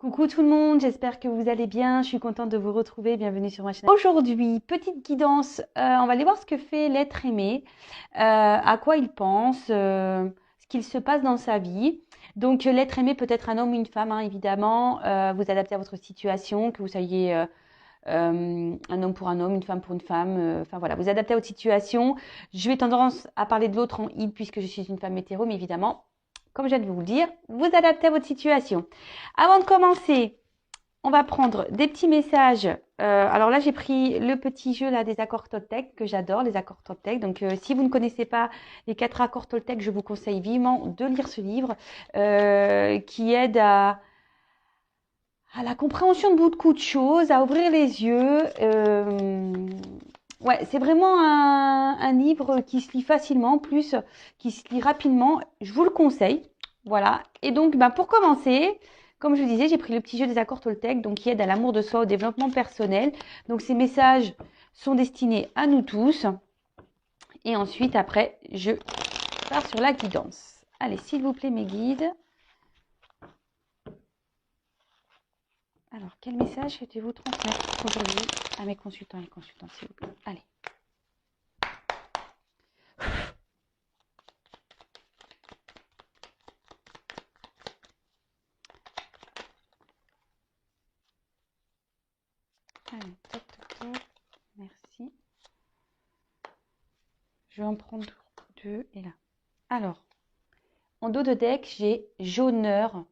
Coucou tout le monde, j'espère que vous allez bien. Je suis contente de vous retrouver. Bienvenue sur ma chaîne. Aujourd'hui, petite guidance. On va aller voir ce que fait l'être aimé, à quoi il pense, ce qu'il se passe dans sa vie. Donc, l'être aimé peut être un homme ou une femme, hein, évidemment. Vous adaptez à votre situation, que vous soyez un homme pour un homme, une femme pour une femme. Enfin voilà, vous adaptez à votre situation. Je vais tendance à parler de l'autre en il puisque je suis une femme hétéro, mais évidemment, comme je viens de vous le dire, vous adaptez à votre situation. Avant de commencer, on va prendre des petits messages. Alors là, j'ai pris le petit jeu là des accords Toltec que j'adore, les accords Toltec. Donc, si vous ne connaissez pas les 4 accords Toltec, je vous conseille vivement de lire ce livre qui aide à la compréhension de beaucoup de choses, à ouvrir les yeux. Ouais, c'est vraiment un livre qui se lit facilement, en plus, qui se lit rapidement. Je vous le conseille. Voilà. Et donc, pour commencer, comme je le disais, j'ai pris le petit jeu des accords Toltec, donc qui aide à l'amour de soi, au développement personnel. Donc, ces messages sont destinés à nous tous. Et ensuite, après, je pars sur la guidance. Allez, s'il vous plaît, mes guides. Alors, quel message souhaitez-vous transmettre aujourd'hui à mes consultants et consultantes, s'il vous plaît? Allez. Allez, toc, toc, toc. Merci. Je vais en prendre 2 et là. Alors, en dos de deck, j'ai jauneur,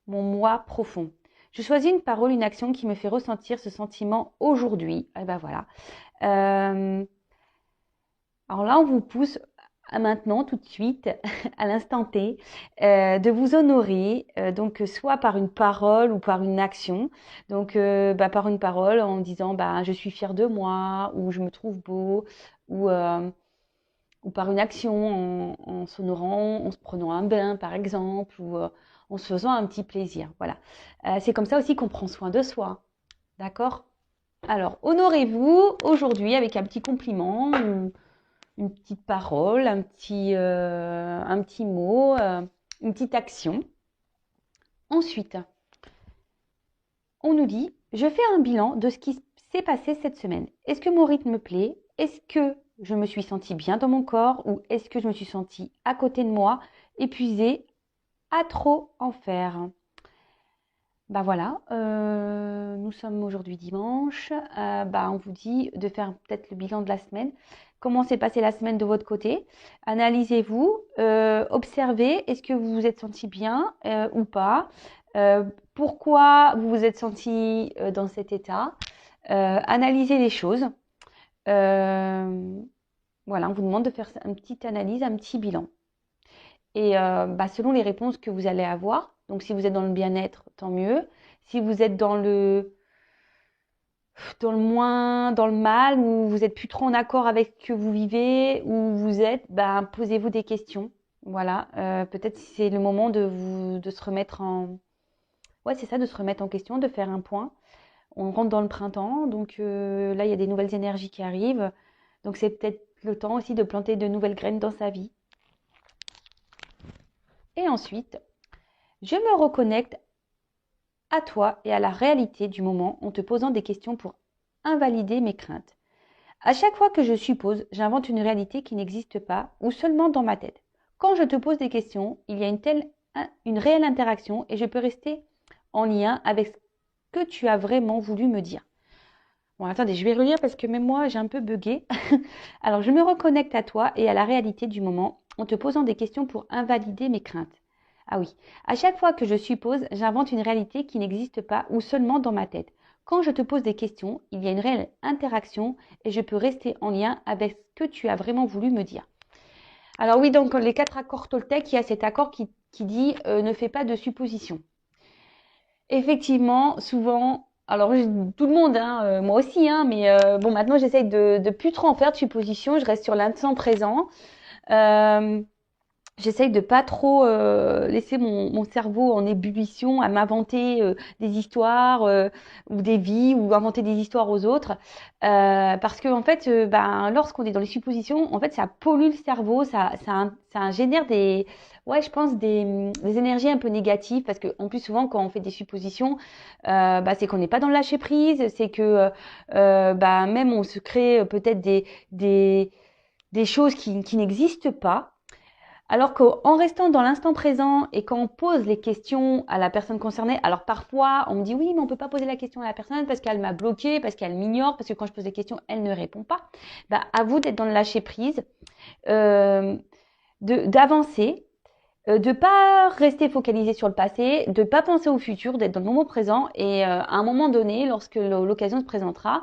mon moi profond. Je choisis une parole, une action qui me fait ressentir ce sentiment aujourd'hui. Et ben voilà. Alors là, on vous pousse à maintenant, tout de suite, à l'instant T, de vous honorer, donc soit par une parole ou par une action. Donc, par une parole en disant je suis fière de moi, ou je me trouve beau, ou par une action en s'honorant, en se prenant un bain par exemple, ou en se faisant un petit plaisir. Voilà. C'est comme ça aussi qu'on prend soin de soi. D'accord? Alors, honorez-vous aujourd'hui avec un petit compliment, une petite parole, un petit mot, une petite action. Ensuite, on nous dit, je fais un bilan de ce qui s'est passé cette semaine. Est-ce que mon rythme me plaît? Est-ce que je me suis sentie bien dans mon corps ou est-ce que je me suis sentie à côté de moi, épuisée, à trop en faire? Voilà, nous sommes aujourd'hui dimanche. On vous dit de faire peut-être le bilan de la semaine. Comment s'est passée la semaine de votre côté? Analysez-vous, observez, est-ce que vous vous êtes senti bien ou pas? Pourquoi vous vous êtes senti dans cet état? Analysez les choses. Voilà, on vous demande de faire une petite analyse, un petit bilan. Et selon les réponses que vous allez avoir, donc si vous êtes dans le bien-être, tant mieux. Si vous êtes dans le moins, dans le mal, ou vous êtes plus trop en accord avec ce que vous vivez, ou vous êtes, posez-vous des questions. Voilà, peut-être si c'est le moment de se remettre en... Ouais, c'est ça, de se remettre en question, de faire un point. On rentre dans le printemps, donc là, il y a des nouvelles énergies qui arrivent. Donc c'est peut-être le temps aussi de planter de nouvelles graines dans sa vie. Et ensuite, je me reconnecte à toi et à la réalité du moment en te posant des questions pour invalider mes craintes. À chaque fois que je suppose, j'invente une réalité qui n'existe pas ou seulement dans ma tête. Quand je te pose des questions, il y a une réelle interaction et je peux rester en lien avec ce que tu as vraiment voulu me dire. Bon, attendez, je vais relire parce que même moi, j'ai un peu bugué. Alors, je me reconnecte à toi et à la réalité du moment en te posant des questions pour invalider mes craintes. Ah oui, à chaque fois que je suppose, j'invente une réalité qui n'existe pas ou seulement dans ma tête. Quand je te pose des questions, il y a une réelle interaction et je peux rester en lien avec ce que tu as vraiment voulu me dire. Alors oui, donc les 4 accords Toltec, il y a cet accord qui dit ne fais pas de suppositions. Effectivement, souvent, alors tout le monde, hein, moi aussi, hein, mais maintenant j'essaye de plus trop en faire de suppositions, je reste sur l'instant présent. j'essaye de pas trop laisser mon cerveau en ébullition à m'inventer des histoires ou des vies ou inventer des histoires aux autres. Parce que en fait, ben, lorsqu'on est dans les suppositions, en fait, ça pollue le cerveau, ça génère ouais, je pense des énergies un peu négatives. Parce que en plus, souvent, quand on fait des suppositions, bah, c'est qu'on n'est pas dans le lâcher prise, c'est que bah, même on se crée peut-être des, des choses qui n'existent pas. Alors qu'en restant dans l'instant présent et quand on pose les questions à la personne concernée, alors parfois on me dit oui, mais on peut pas poser la question à la personne parce qu'elle m'a bloqué, parce qu'elle m'ignore, parce que quand je pose des questions, elle ne répond pas. Bah, à vous d'être dans le lâcher prise, euh, d'avancer, de pas rester focalisé sur le passé, de pas penser au futur, d'être dans le moment présent et à un moment donné, lorsque l'occasion se présentera,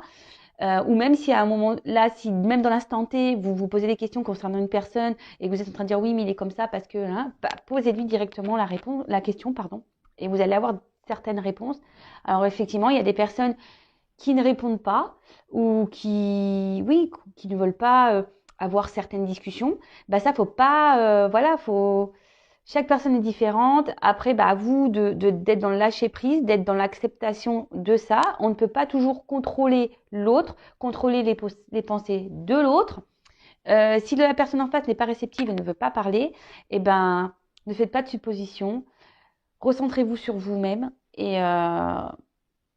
ou même si à un moment là, si même dans l'instant T, vous vous posez des questions concernant une personne et que vous êtes en train de dire oui, mais il est comme ça parce que, hein, bah, posez-lui directement la question, pardon, et vous allez avoir certaines réponses. Alors effectivement, il y a des personnes qui ne répondent pas ou oui, qui ne veulent pas avoir certaines discussions. Bah ça, faut pas, voilà, faut chaque personne est différente. Après, bah, à vous d'être dans le lâcher prise, d'être dans l'acceptation de ça. On ne peut pas toujours contrôler l'autre, contrôler les pensées de l'autre. Si la personne en face n'est pas réceptive et ne veut pas parler, eh ben, ne faites pas de suppositions. Recentrez-vous sur vous-même et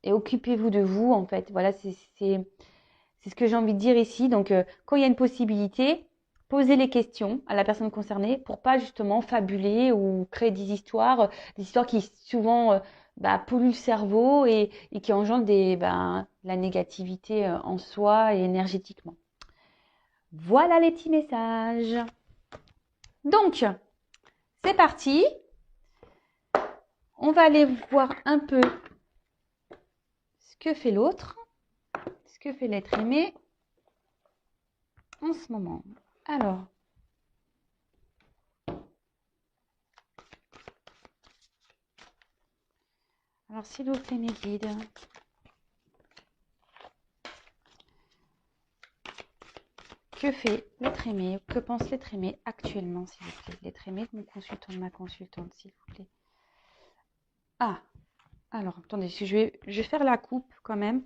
occupez-vous de vous, en fait. Voilà, c'est ce que j'ai envie de dire ici. Donc, quand il y a une possibilité, posez les questions à la personne concernée pour pas justement fabuler ou créer des histoires qui souvent bah, polluent le cerveau et qui engendrent la négativité en soi et énergétiquement. Voilà les petits messages. Donc, c'est parti. On va aller voir un peu ce que fait l'autre, ce que fait l'être aimé en ce moment. Alors s'il vous plaît, mes guides. Que fait l'être aimé? Que pense l'être aimé actuellement, s'il vous plaît? L'être aimé de mon consultant, de ma consultante, s'il vous plaît. Ah, alors, attendez, je vais faire la coupe quand même,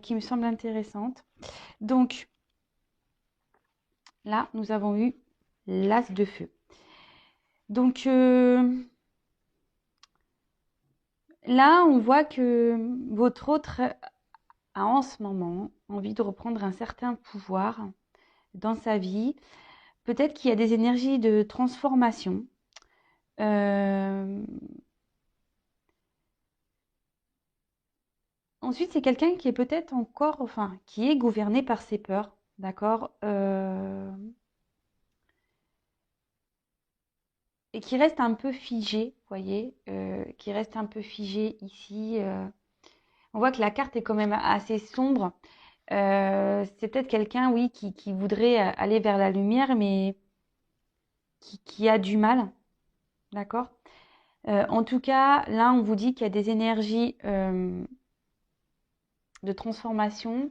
qui me semble intéressante. Donc, là, nous avons eu l'as de feu. Donc, là, on voit que votre autre a en ce moment envie de reprendre un certain pouvoir dans sa vie. Peut-être qu'il y a des énergies de transformation. Ensuite, c'est quelqu'un qui est peut-être encore, enfin, qui est gouverné par ses peurs, d'accord? Et qui reste un peu figé, vous voyez, qui reste un peu figé ici. On voit que la carte est quand même assez sombre. C'est peut-être quelqu'un, oui, qui voudrait aller vers la lumière, mais qui a du mal, d'accord? En tout cas, là, on vous dit qu'il y a des énergies de transformation,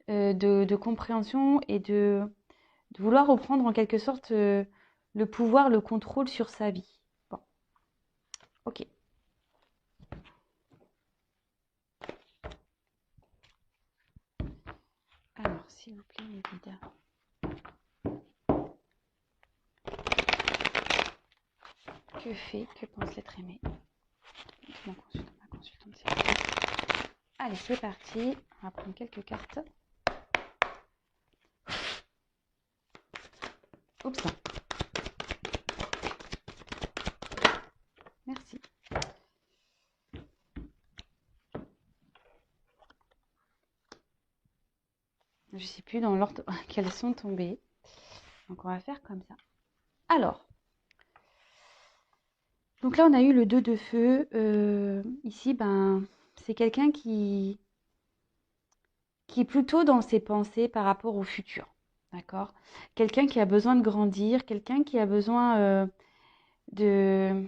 de compréhension et de vouloir reprendre en quelque sorte le pouvoir, le contrôle sur sa vie. Bon, ok. Alors, s'il vous plaît, mes guides. Que pense l'être aimé? Mon consultant, ma consultante, s'il vous plaît. Allez, c'est parti. On va prendre quelques cartes. Oups. Merci. Je ne sais plus dans l'ordre qu'elles sont tombées. Donc, on va faire comme ça. Alors, donc là, on a eu le 2 de feu. Ici, ben, c'est quelqu'un qui est plutôt dans ses pensées par rapport au futur. D'accord? Quelqu'un qui a besoin de grandir, quelqu'un qui a besoin de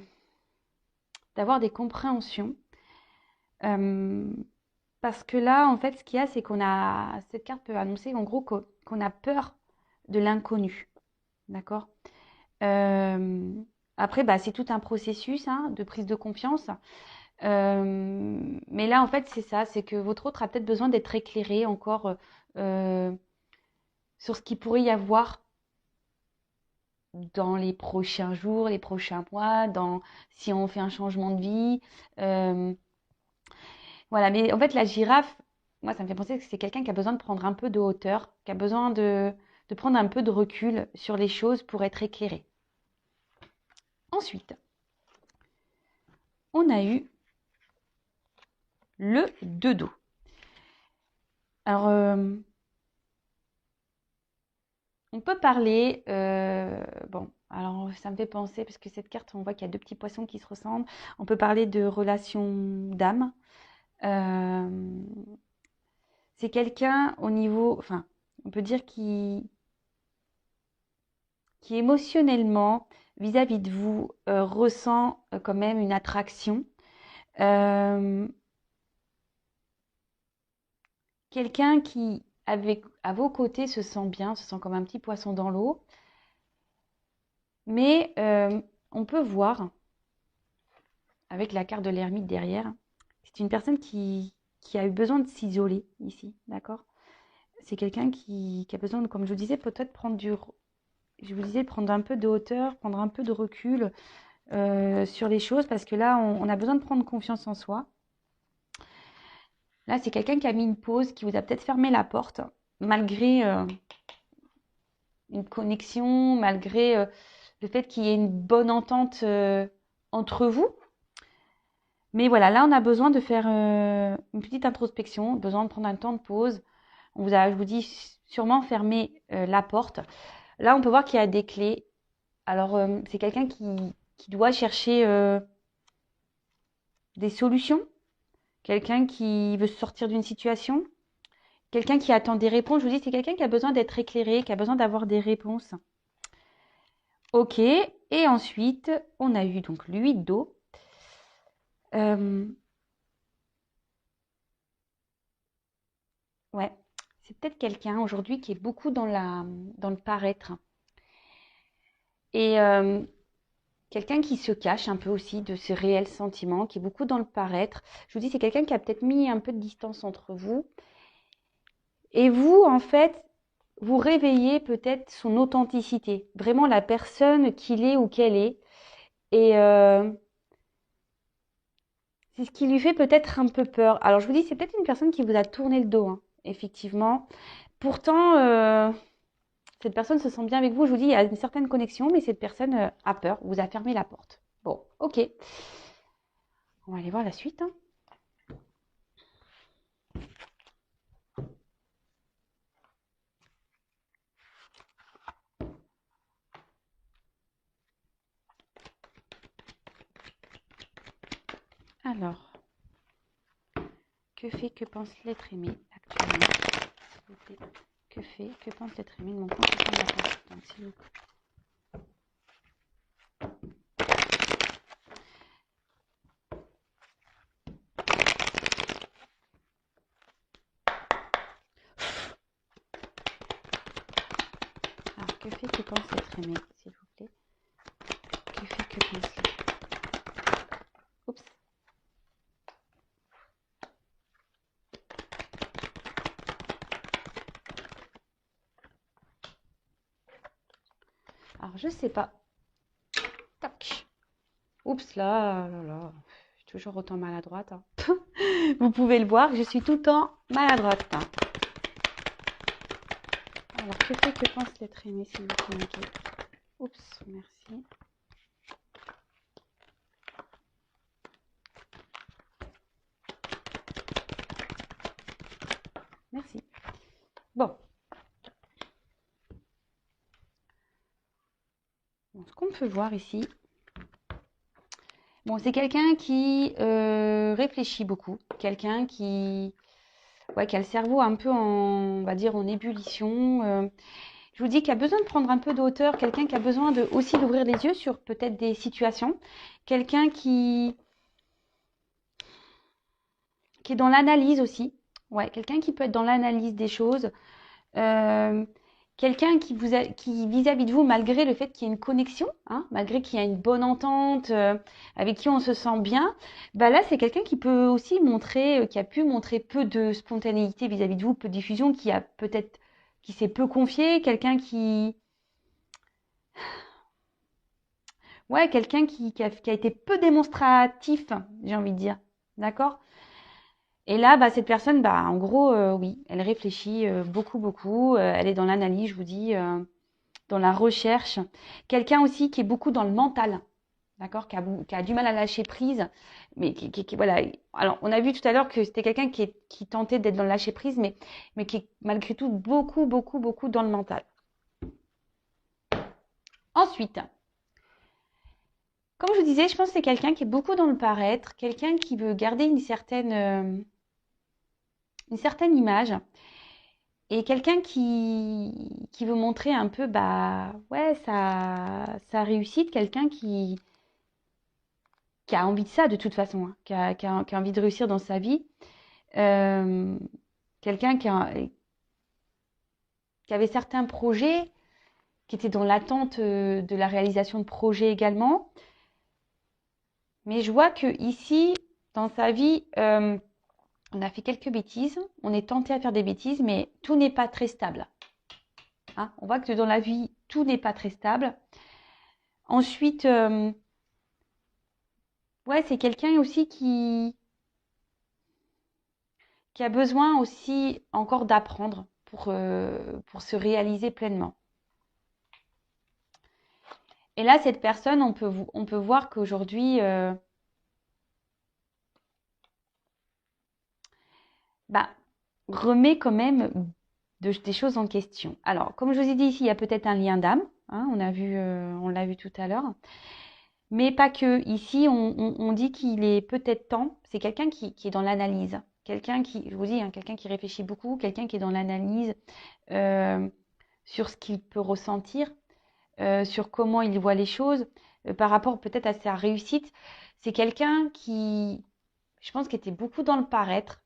d'avoir des compréhensions. Parce que là, en fait, ce qu'il y a, c'est cette carte peut annoncer en gros qu'on a peur de l'inconnu. D'accord? Après, bah, c'est tout un processus hein, de prise de confiance. Mais là, en fait, c'est ça, c'est que votre autre a peut-être besoin d'être éclairé encore euh, sur ce qu'il pourrait y avoir dans les prochains jours, les prochains mois, si on fait un changement de vie. Euh, voilà, mais en fait, la girafe, moi, ça me fait penser que c'est quelqu'un qui a besoin de prendre un peu de hauteur, qui a besoin de prendre un peu de recul sur les choses pour être éclairé. Ensuite, on a eu le 2 dos. Alors, on peut parler, bon, alors ça me fait penser, parce que cette carte, on voit qu'il y a deux petits poissons qui se ressemblent. On peut parler de relation d'âme. Euh, c'est quelqu'un au niveau, enfin, on peut dire qui émotionnellement, vis-à-vis de vous, ressent quand même une attraction. Euh, quelqu'un qui, à vos côtés, se sent bien, se sent comme un petit poisson dans l'eau. Mais on peut voir, avec la carte de l'ermite derrière, c'est une personne qui a eu besoin de s'isoler ici, d'accord? C'est quelqu'un qui a besoin, comme je vous disais, peut-être je vous disais, prendre un peu de hauteur, prendre un peu de recul sur les choses, parce que là, on a besoin de prendre confiance en soi. Là, c'est quelqu'un qui a mis une pause, qui vous a peut-être fermé la porte, malgré une connexion, malgré le fait qu'il y ait une bonne entente entre vous. Mais voilà, là, on a besoin de faire une petite introspection, besoin de prendre un temps de pause. Je vous dis, sûrement fermer la porte. Là, on peut voir qu'il y a des clés. Alors, c'est quelqu'un qui doit chercher des solutions, quelqu'un qui veut sortir d'une situation, quelqu'un qui attend des réponses. Je vous dis, c'est quelqu'un qui a besoin d'être éclairé, qui a besoin d'avoir des réponses. Ok, et ensuite, on a eu donc le 8 d'eau. Ouais, c'est peut-être quelqu'un aujourd'hui qui est beaucoup dans le paraître. Et quelqu'un qui se cache un peu aussi de ses réels sentiments, qui est beaucoup dans le paraître. Je vous dis, c'est quelqu'un qui a peut-être mis un peu de distance entre vous. Et vous, en fait, vous réveillez peut-être son authenticité, vraiment la personne qu'il est ou qu'elle est. Et c'est ce qui lui fait peut-être un peu peur. Alors je vous dis, c'est peut-être une personne qui vous a tourné le dos, hein, effectivement. Pourtant, cette personne se sent bien avec vous. Je vous dis, il y a une certaine connexion, mais cette personne a peur, vous a fermé la porte. Bon, ok. On va aller voir la suite, hein. Alors, que pense l'être aimé actuellement, s'il vous plaît? Que pense l'être aimé de mon consultant de la consultante, s'il vous plaît? Alors, que pense l'être aimé, s'il vous plaît? Que pense l'être... Oups. Alors, je sais pas. Tac. Oups, là. Je suis toujours autant maladroite, hein. Vous pouvez le voir, je suis tout le temps maladroite, hein. Alors, que pense l'être aimé, s'il vous plaît, Mickey? Oups, merci. Merci. Bon. Ce qu'on peut voir ici, bon, c'est quelqu'un qui réfléchit beaucoup, quelqu'un qui a le cerveau un peu on va dire, en ébullition. Je vous dis qu'il a besoin de prendre un peu de hauteur, quelqu'un qui a besoin aussi d'ouvrir les yeux sur peut-être des situations, quelqu'un qui est dans l'analyse aussi. Ouais, quelqu'un qui peut être dans l'analyse des choses, euh, quelqu'un qui vis-à-vis de vous, malgré le fait qu'il y ait une connexion, hein, malgré qu'il y a une bonne entente, avec qui on se sent bien, bah là, c'est quelqu'un qui peut aussi montrer, qui a pu montrer peu de spontanéité vis-à-vis de vous, peu de diffusion, qui a peut-être, qui s'est peu confié, quelqu'un qui a été peu démonstratif, j'ai envie de dire. D'accord? Et là, bah, cette personne, bah, en gros, oui, elle réfléchit beaucoup, beaucoup. Elle est dans l'analyse, je vous dis, dans la recherche. Quelqu'un aussi qui est beaucoup dans le mental, d'accord, qui a du mal à lâcher prise, mais voilà. Alors, on a vu tout à l'heure que c'était quelqu'un qui tentait d'être dans le lâcher prise, mais qui est malgré tout beaucoup, beaucoup, beaucoup dans le mental. Ensuite, comme je vous disais, je pense que c'est quelqu'un qui est beaucoup dans le paraître, quelqu'un qui veut garder une certaine image. Et quelqu'un qui veut montrer un peu, bah, ouais, sa réussite, quelqu'un qui a envie de ça de toute façon, hein, qui a envie de réussir dans sa vie. Euh, quelqu'un qui avait certains projets, qui était dans l'attente de la réalisation de projets également. Mais je vois que ici, dans sa vie, on a fait quelques bêtises, on est tenté à faire des bêtises, mais tout n'est pas très stable. Hein, on voit que dans la vie, tout n'est pas très stable. Ensuite, ouais, c'est quelqu'un aussi qui a besoin aussi encore d'apprendre pour se réaliser pleinement. Et là, cette personne, on peut voir qu'aujourd'hui, bah, remet quand même des choses en question. Alors, comme je vous ai dit ici, il y a peut-être un lien d'âme, hein, on l'a vu tout à l'heure. Mais pas que. Ici, on dit qu'il est peut-être temps. C'est quelqu'un qui est dans l'analyse. Quelqu'un qui, je vous dis, hein, quelqu'un qui réfléchit beaucoup, quelqu'un qui est dans l'analyse euh, sur ce qu'il peut ressentir, sur comment il voit les choses, par rapport peut-être à sa réussite. C'est quelqu'un qui, je pense, qui était beaucoup dans le paraître.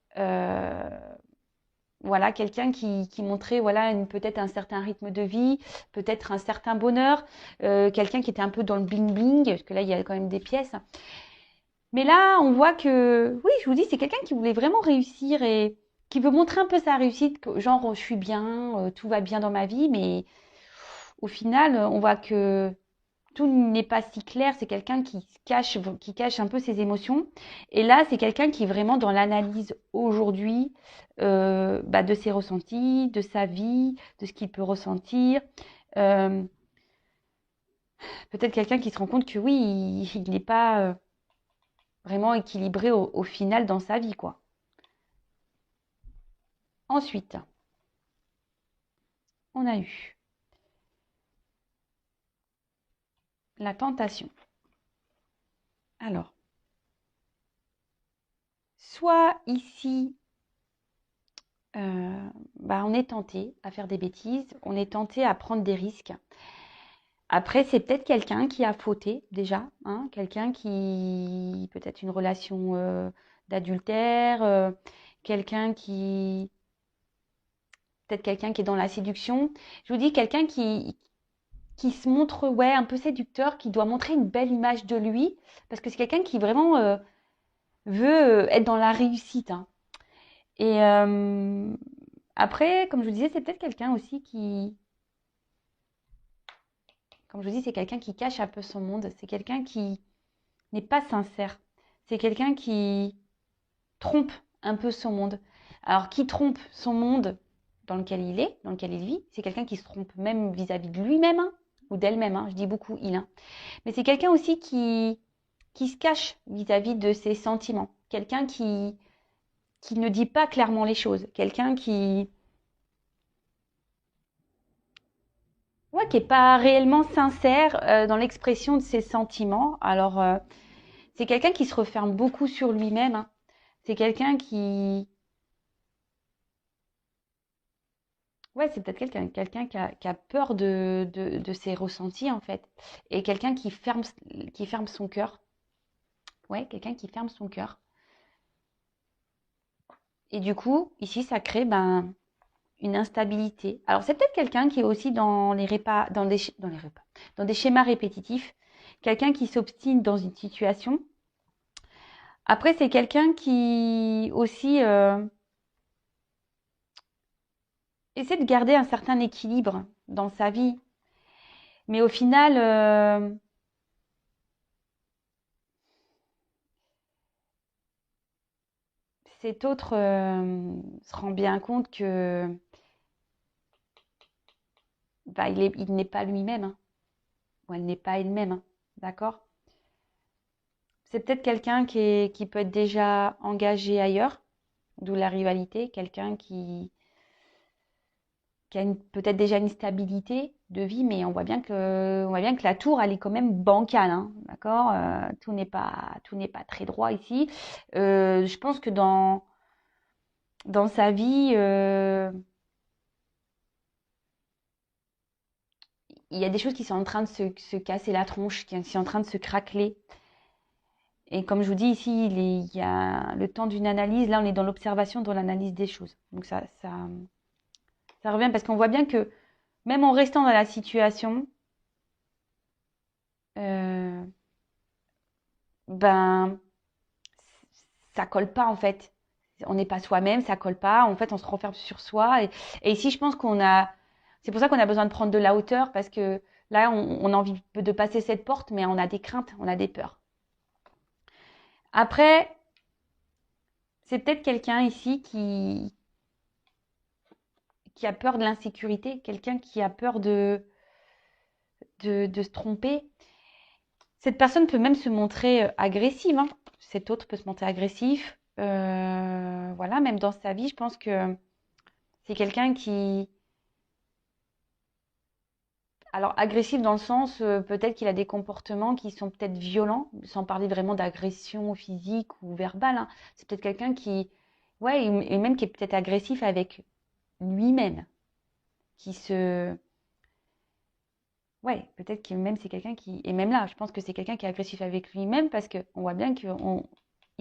Voilà, quelqu'un qui montrait voilà peut-être un certain rythme de vie, peut-être un certain bonheur, quelqu'un qui était un peu dans le bling-bling, parce que là, il y a quand même des pièces. Mais là, on voit que, oui, je vous dis, c'est quelqu'un qui voulait vraiment réussir et qui veut montrer un peu sa réussite, genre, je suis bien, tout va bien dans ma vie, mais au final, on voit que tout n'est pas si clair. C'est quelqu'un qui cache un peu ses émotions. Et là, c'est quelqu'un qui est vraiment dans l'analyse aujourd'hui bah, de ses ressentis, de sa vie, de ce qu'il peut ressentir. Euh, Peut-être quelqu'un qui se rend compte que oui, il n'est pas vraiment équilibré au final dans sa vie, quoi. Ensuite, on a eu la tentation. Alors, soit ici, bah, on est tenté à faire des bêtises, on est tenté à prendre des risques. Après, c'est peut-être quelqu'un qui a fauté déjà, hein, quelqu'un qui, peut-être une relation d'adultère, peut-être quelqu'un qui est dans la séduction. Je vous dis quelqu'un qui se montre, ouais, un peu séducteur, qui doit montrer une belle image de lui, parce que c'est quelqu'un qui vraiment veut être dans la réussite, hein. Et après, comme je vous disais, c'est peut-être quelqu'un aussi comme je vous dis, c'est quelqu'un qui cache un peu son monde. C'est quelqu'un qui n'est pas sincère. C'est quelqu'un qui trompe un peu son monde. Alors, qui trompe son monde dans lequel il est, dans lequel il vit, c'est quelqu'un qui se trompe même vis-à-vis de lui-même, hein, ou d'elle-même, hein, je dis beaucoup il. Hein. Mais c'est quelqu'un aussi qui se cache vis-à-vis de ses sentiments. Quelqu'un qui ne dit pas clairement les choses. Quelqu'un qui, ouais, qui n'est pas réellement sincère dans l'expression de ses sentiments. Alors, c'est quelqu'un qui se referme beaucoup sur lui-même. Hein. C'est quelqu'un qui... Ouais, c'est peut-être quelqu'un qui a peur de ses ressentis, en fait. Et quelqu'un qui ferme son cœur. Ouais, quelqu'un qui ferme son cœur. Et du coup, ici, ça crée ben, une instabilité. Alors, c'est peut-être quelqu'un qui est aussi dans dans des schémas répétitifs, quelqu'un qui s'obstine dans une situation. Après, c'est quelqu'un qui aussi essaie de garder un certain équilibre dans sa vie. Mais au final, cet autre se rend bien compte que bah, il n'est pas lui-même, hein, ou elle n'est pas elle-même, hein, d'accord? C'est peut-être quelqu'un qui peut être déjà engagé ailleurs, d'où la rivalité, quelqu'un qui a peut-être déjà une stabilité de vie, mais on voit bien que la tour, elle est quand même bancale, hein, d'accord? Tout n'est pas très droit ici. Je pense que dans sa vie, il y a des choses qui sont en train de se casser la tronche, qui sont en train de se craqueler. Et comme je vous dis ici, il y a le temps d'une analyse. Là, on est dans l'observation, dans l'analyse des choses. Donc ça revient parce qu'on voit bien que même en restant dans la situation, euh, ben ça colle pas en fait. On n'est pas soi-même, ça colle pas. En fait, on se renferme sur soi. Et ici, je pense c'est pour ça qu'on a besoin de prendre de la hauteur parce que là, on a envie de passer cette porte, mais on a des craintes, on a des peurs. Après, c'est peut-être quelqu'un ici qui a peur de l'insécurité, quelqu'un qui a peur de se tromper. Cette personne peut même se montrer agressive, hein. Cet autre peut se montrer agressif. Voilà, même dans sa vie, je pense que c'est quelqu'un qui... Alors, agressif dans le sens, peut-être qu'il a des comportements qui sont peut-être violents, sans parler vraiment d'agression physique ou verbale, hein. C'est peut-être quelqu'un qui... Ouais, et même qui est peut-être agressif avec lui-même, qui se... Ouais, peut-être que même c'est quelqu'un qui... Et même là, je pense que c'est quelqu'un qui est agressif avec lui-même parce qu'on voit bien qu'il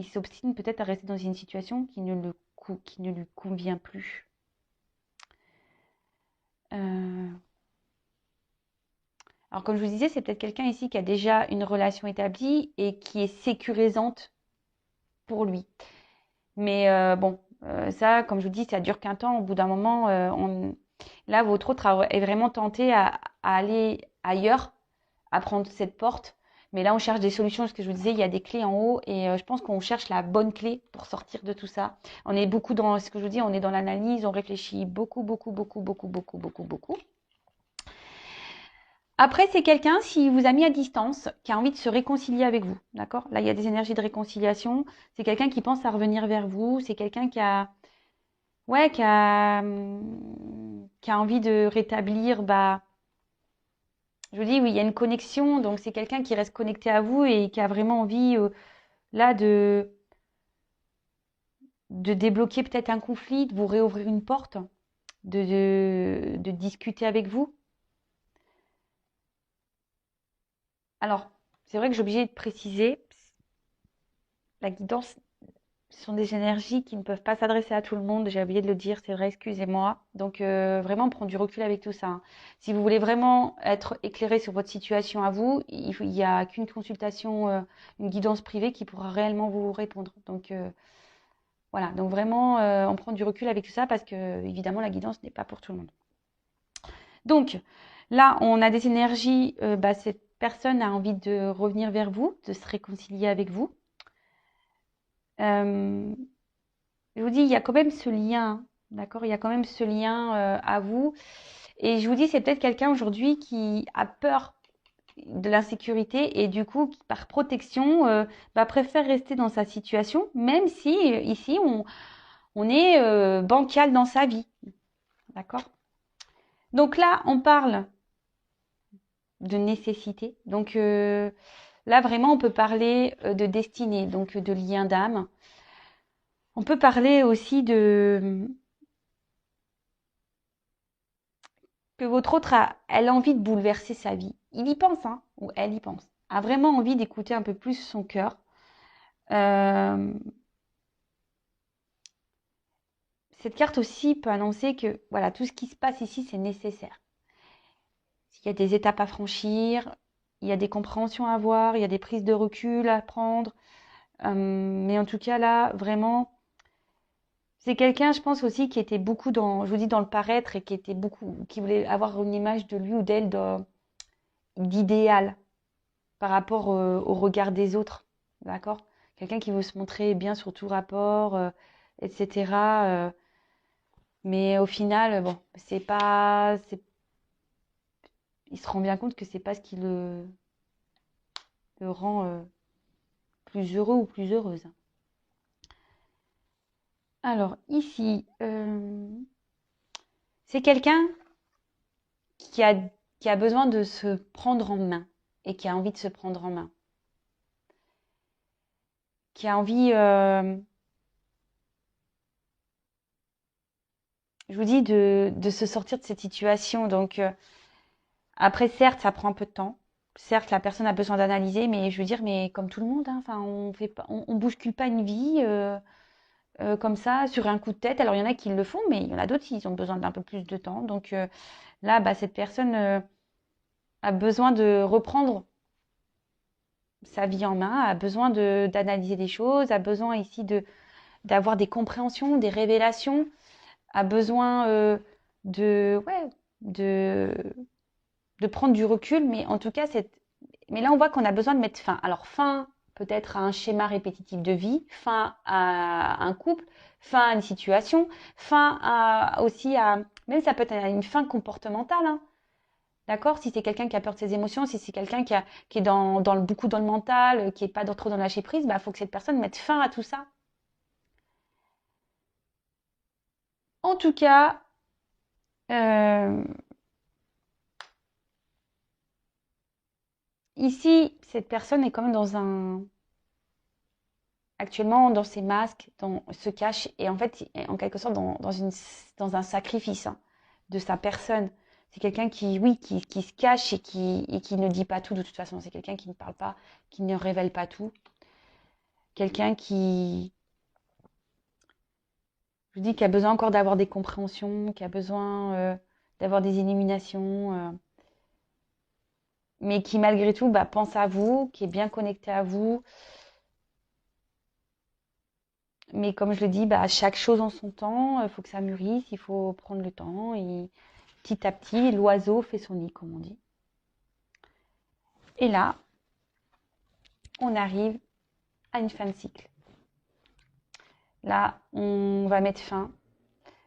s'obstine peut-être à rester dans une situation qui ne lui convient plus. Euh, Alors, comme je vous disais, c'est peut-être quelqu'un ici qui a déjà une relation établie et qui est sécurisante pour lui. Mais bon, ça, comme je vous dis, ça dure qu'un temps. Au bout d'un moment, là, votre autre est vraiment tenté à aller ailleurs, à prendre cette porte. Mais là, on cherche des solutions. Ce que je vous disais, il y a des clés en haut et je pense qu'on cherche la bonne clé pour sortir de tout ça. On est beaucoup dans ce que je vous dis, on est dans l'analyse, on réfléchit beaucoup, beaucoup, beaucoup, beaucoup, beaucoup, beaucoup, beaucoup. Après, c'est quelqu'un, s'il vous a mis à distance, qui a envie de se réconcilier avec vous. D'accord? Là, il y a des énergies de réconciliation. C'est quelqu'un qui pense à revenir vers vous. C'est quelqu'un ouais, qui a envie de rétablir, bah, je vous dis, oui, il y a une connexion. Donc, c'est quelqu'un qui reste connecté à vous et qui a vraiment envie, là, de débloquer peut-être un conflit, de vous réouvrir une porte, de discuter avec vous. Alors, c'est vrai que j'ai obligé de préciser, la guidance, ce sont des énergies qui ne peuvent pas s'adresser à tout le monde. J'ai oublié de le dire, c'est vrai, excusez-moi. Donc, vraiment prendre du recul avec tout ça, hein. Si vous voulez vraiment être éclairé sur votre situation à vous, il n'y a qu'une consultation, une guidance privée qui pourra réellement vous répondre. Donc, voilà. Donc, vraiment, on prend du recul avec tout ça parce que, évidemment, la guidance n'est pas pour tout le monde. Donc, là, on a des énergies. Bah, cette personne a envie de revenir vers vous, de se réconcilier avec vous. Euh, Je vous dis, il y a quand même ce lien, d'accord? Il y a quand même ce lien à vous. Et je vous dis, c'est peut-être quelqu'un aujourd'hui qui a peur de l'insécurité et du coup, qui, par protection, bah, préfère rester dans sa situation, même si ici, on est bancal dans sa vie, d'accord? Donc là, on parle de nécessité. Donc là, vraiment, on peut parler de destinée, donc de lien d'âme. On peut parler aussi que votre autre elle a envie de bouleverser sa vie. Il y pense, hein, ou elle y pense. A vraiment envie d'écouter un peu plus son cœur. Euh, cette carte aussi peut annoncer que voilà, tout ce qui se passe ici, c'est nécessaire. Il y a des étapes à franchir, il y a des compréhensions à avoir, il y a des prises de recul à prendre. Mais en tout cas, là, vraiment, c'est quelqu'un, je pense aussi, qui était beaucoup dans, je vous dis, dans le paraître et qui était beaucoup, qui voulait avoir une image de lui ou d'elle d'idéal par rapport au regard des autres. D'accord? Quelqu'un qui veut se montrer bien sur tout rapport, etc. Mais au final, bon, il se rend bien compte que c'est pas ce qui le rend plus heureux ou plus heureuse. Alors ici, c'est quelqu'un qui a, qui a besoin de se prendre en main et qui a envie de se prendre en main. Qui a envie, je vous dis, de se sortir de cette situation. Donc, après, certes, ça prend un peu de temps. Certes, la personne a besoin d'analyser, mais je veux dire, mais comme tout le monde, hein, enfin, on fait pas, on bouscule pas une vie comme ça sur un coup de tête. Alors, il y en a qui le font, mais il y en a d'autres qui ont besoin d'un peu plus de temps. Donc là, bah, cette personne a besoin de reprendre sa vie en main, a besoin d'analyser des choses, a besoin ici d'avoir des compréhensions, des révélations, a besoin ouais, de, de prendre du recul, mais en tout cas, mais là, on voit qu'on a besoin de mettre fin. Alors, fin peut-être à un schéma répétitif de vie, fin à un couple, fin à une situation, fin aussi à, même ça peut être une fin comportementale, hein. D'accord? Si c'est quelqu'un qui a peur de ses émotions, si c'est quelqu'un qui est beaucoup dans le mental, qui n'est pas trop dans le lâcher prise, bah, faut que cette personne mette fin à tout ça. En tout cas, ici, cette personne est quand même actuellement dans ses masques, se cache et en fait, en quelque sorte, dans un sacrifice hein, de sa personne. C'est quelqu'un qui, oui, qui se cache et qui ne dit pas tout de toute façon. C'est quelqu'un qui ne parle pas, qui ne révèle pas tout. Quelqu'un je vous dis, qui a besoin encore d'avoir des compréhensions, qui a besoin d'avoir des illuminations, mais qui malgré tout bah, pense à vous, qui est bien connecté à vous. Mais comme je le dis, bah, chaque chose en son temps, il faut que ça mûrisse, il faut prendre le temps. Et petit à petit, l'oiseau fait son nid, comme on dit. Et là, on arrive à une fin de cycle. Là, on va mettre fin.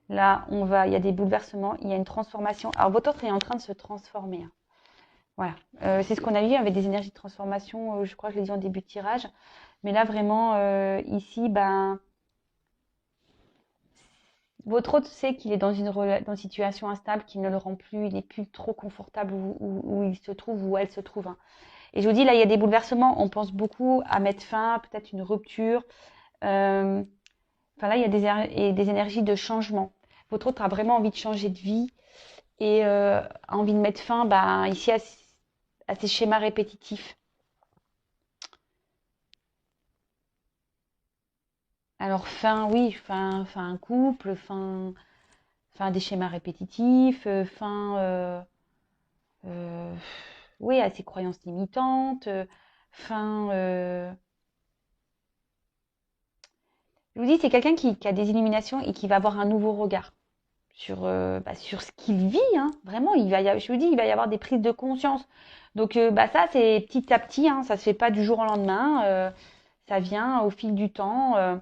Là, il y a des bouleversements, il y a une transformation. Alors, votre autre est en train de se transformer. Hein. Voilà. C'est ce qu'on a vu avec des énergies de transformation. Je crois que je l'ai dit en début de tirage. Mais là, vraiment, ici, ben, votre autre sait qu'il est dans une situation instable qui ne le rend plus, il n'est plus trop confortable où il se trouve, où elle se trouve. Hein. Et je vous dis, là, il y a des bouleversements. On pense beaucoup à mettre fin, peut-être une rupture. Enfin, là, il y a des énergies de changement. Votre autre a vraiment envie de changer de vie et a envie de mettre fin bah, ici à ces schémas répétitifs. Alors, fin, oui, fin un couple, fin des schémas répétitifs, euh, oui, à ses croyances limitantes, fin. Je vous dis, c'est quelqu'un qui a des illuminations et qui va avoir un nouveau regard sur ce qu'il vit. Hein. Vraiment, je vous dis, il va y avoir des prises de conscience. Donc, bah, ça, c'est petit à petit. Hein, ça se fait pas du jour au lendemain. Ça vient au fil du temps.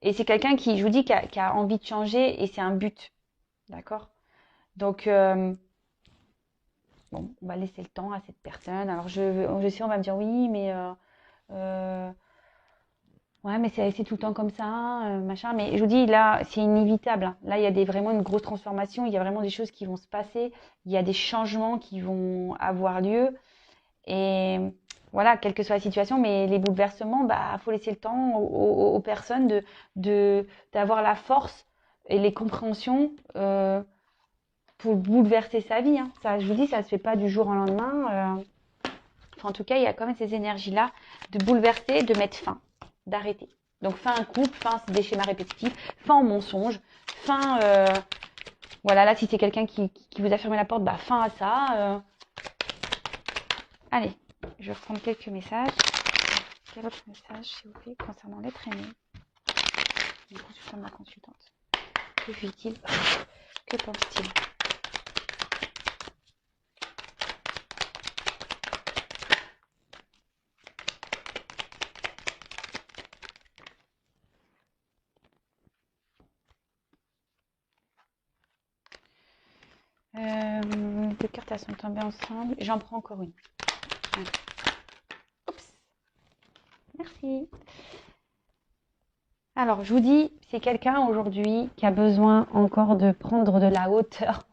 Et c'est quelqu'un qui, je vous dis, qui a envie de changer et c'est un but. D'accord? Donc, bon, on va laisser le temps à cette personne. Alors, je sais, on va me dire oui, mais euh, ouais, mais c'est tout le temps comme ça, machin. Mais je vous dis, là, c'est inévitable. Hein. Là, il y a vraiment une grosse transformation. Il y a vraiment des choses qui vont se passer. Il y a des changements qui vont avoir lieu. Et voilà, quelle que soit la situation, mais les bouleversements, bah, faut laisser le temps aux personnes d'avoir la force et les compréhensions pour bouleverser sa vie. Hein. Ça, je vous dis, ça se fait pas du jour au lendemain. Enfin, en tout cas, il y a quand même ces énergies-là de bouleverser, de mettre fin, d'arrêter. Donc, fin un couple, fin des schémas répétitifs, fin au mensonge, fin... voilà, là, si c'est quelqu'un qui vous a fermé la porte, bah, fin à ça. Allez, je vais reprendre quelques messages. Quel autre message, s'il vous plaît, concernant l'être aimé? Du consultant de ma consultante. Que vit-il? Que pense-t-il? Deux cartes, elles sont tombées ensemble. J'en prends encore une. Allez. Oups. Merci. Alors, je vous dis, c'est quelqu'un aujourd'hui qui a besoin encore de prendre de la hauteur.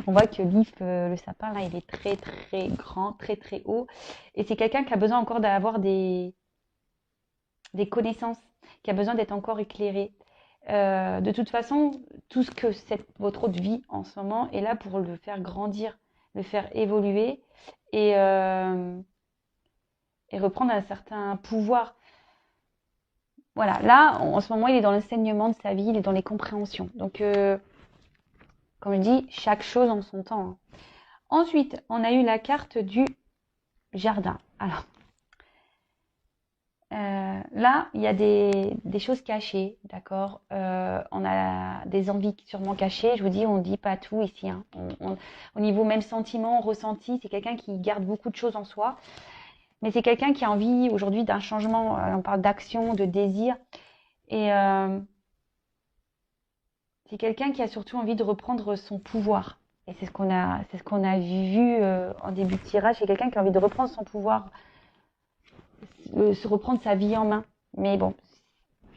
On voit que l'if, le sapin, là, il est très, très grand, très, très haut. Et c'est quelqu'un qui a besoin encore d'avoir des connaissances, qui a besoin d'être encore éclairé. De toute façon, tout ce que votre autre vie en ce moment est là pour le faire grandir, le faire évoluer et reprendre un certain pouvoir. Voilà, là, en ce moment, il est dans l'enseignement de sa vie, il est dans les compréhensions. Donc, comme je dis, chaque chose en son temps. Hein. Ensuite, on a eu la carte du jardin. Alors, là, il y a des choses cachées, d'accord. On a des envies sûrement cachées. Je vous dis, on ne dit pas tout ici. Hein. Au niveau même sentiment, ressenti, c'est quelqu'un qui garde beaucoup de choses en soi. Mais c'est quelqu'un qui a envie aujourd'hui d'un changement. On parle d'action, de désir. Et c'est quelqu'un qui a surtout envie de reprendre son pouvoir. Et c'est ce qu'on a vu en début de tirage. C'est quelqu'un qui a envie de reprendre son pouvoir, se reprendre sa vie en main. Mais bon,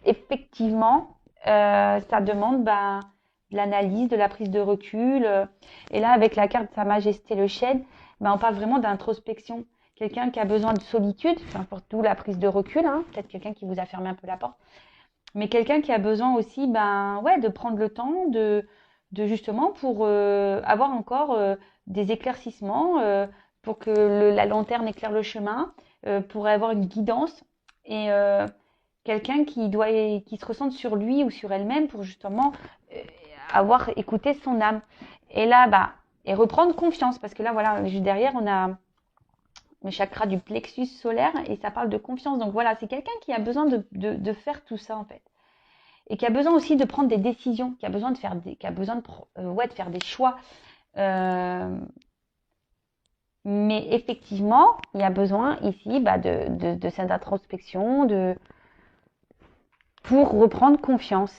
effectivement, ça demande de l'analyse, de la prise de recul. Et là, avec la carte Sa Majesté le Chêne, on parle vraiment d'introspection. Quelqu'un qui a besoin de solitude, d'où la prise de recul, hein, peut-être quelqu'un qui vous a fermé un peu la porte, mais quelqu'un qui a besoin aussi de prendre le temps de justement pour avoir encore des éclaircissements, pour que la lanterne éclaire le chemin, pour avoir une guidance et quelqu'un qui se ressente sur lui ou sur elle-même pour justement avoir écouté son âme. Et là, et reprendre confiance, parce que là, voilà, juste derrière, on a le chakra du plexus solaire et ça parle de confiance. Donc voilà, c'est quelqu'un qui a besoin de faire tout ça en fait. Et qui a besoin aussi de prendre des décisions, qui a besoin de faire de faire des choix. Mais effectivement, il y a besoin ici de cette introspection, pour reprendre confiance.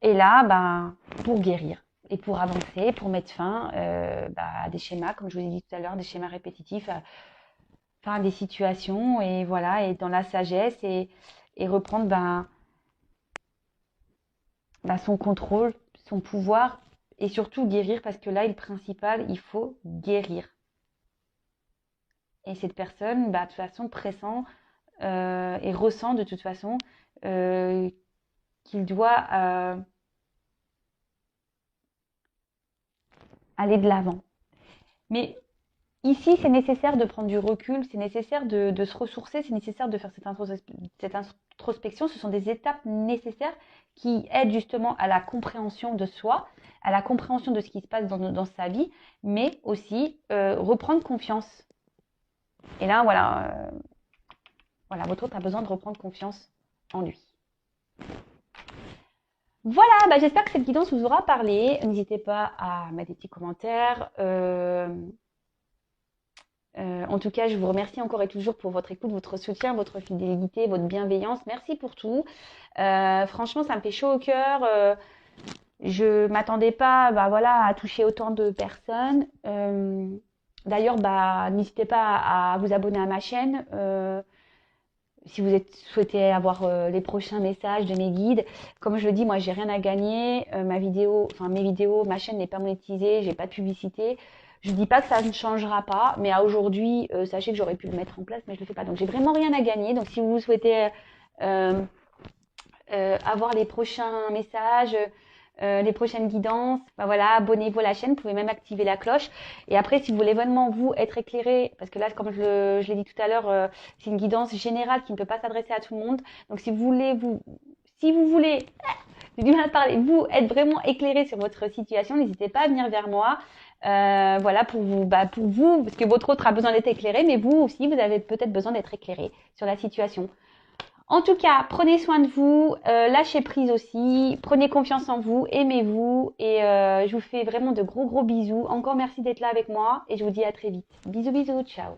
Et là, pour guérir et pour avancer, pour mettre fin à des schémas, comme je vous ai dit tout à l'heure, des schémas répétitifs, à des situations, et voilà, et dans la sagesse, et reprendre son contrôle, son pouvoir, et surtout guérir, parce que là, le principal, il faut guérir. Et cette personne, de toute façon, pressent et ressent de toute façon qu'il doit aller de l'avant. Mais ici, c'est nécessaire de prendre du recul, c'est nécessaire de se ressourcer, c'est nécessaire de faire cette introspection. Ce sont des étapes nécessaires qui aident justement à la compréhension de soi, à la compréhension de ce qui se passe dans sa vie, mais aussi reprendre confiance. Et là, voilà, votre autre a besoin de reprendre confiance en lui. Voilà, j'espère que cette guidance vous aura parlé. N'hésitez pas à mettre des petits commentaires. En tout cas, je vous remercie encore et toujours pour votre écoute, votre soutien, votre fidélité, votre bienveillance. Merci pour tout. Franchement, ça me fait chaud au cœur. Je m'attendais pas à toucher autant de personnes. D'ailleurs, n'hésitez pas à vous abonner à ma chaîne. Si vous souhaitez avoir les prochains messages de mes guides. Comme je le dis, moi, j'ai rien à gagner. Mes vidéos, ma chaîne n'est pas monétisée, j'ai pas de publicité. Je dis pas que ça ne changera pas, mais à aujourd'hui, sachez que j'aurais pu le mettre en place, mais je le fais pas. Donc, j'ai vraiment rien à gagner. Donc, si vous souhaitez avoir les prochains messages, les prochaines guidances, abonnez-vous à la chaîne, vous pouvez même activer la cloche. Et après, si vous voulez vraiment être éclairé, parce que là, comme je l'ai dit tout à l'heure, c'est une guidance générale qui ne peut pas s'adresser à tout le monde. Donc, si vous voulez Si vous voulez, j'ai du mal à parler, vous être vraiment éclairé sur votre situation, n'hésitez pas à venir vers moi. Voilà, pour vous, parce que votre autre a besoin d'être éclairé, mais vous aussi, vous avez peut-être besoin d'être éclairé sur la situation. En tout cas, prenez soin de vous, lâchez prise aussi, prenez confiance en vous, aimez-vous et je vous fais vraiment de gros bisous. Encore merci d'être là avec moi et je vous dis à très vite. Bisous, ciao.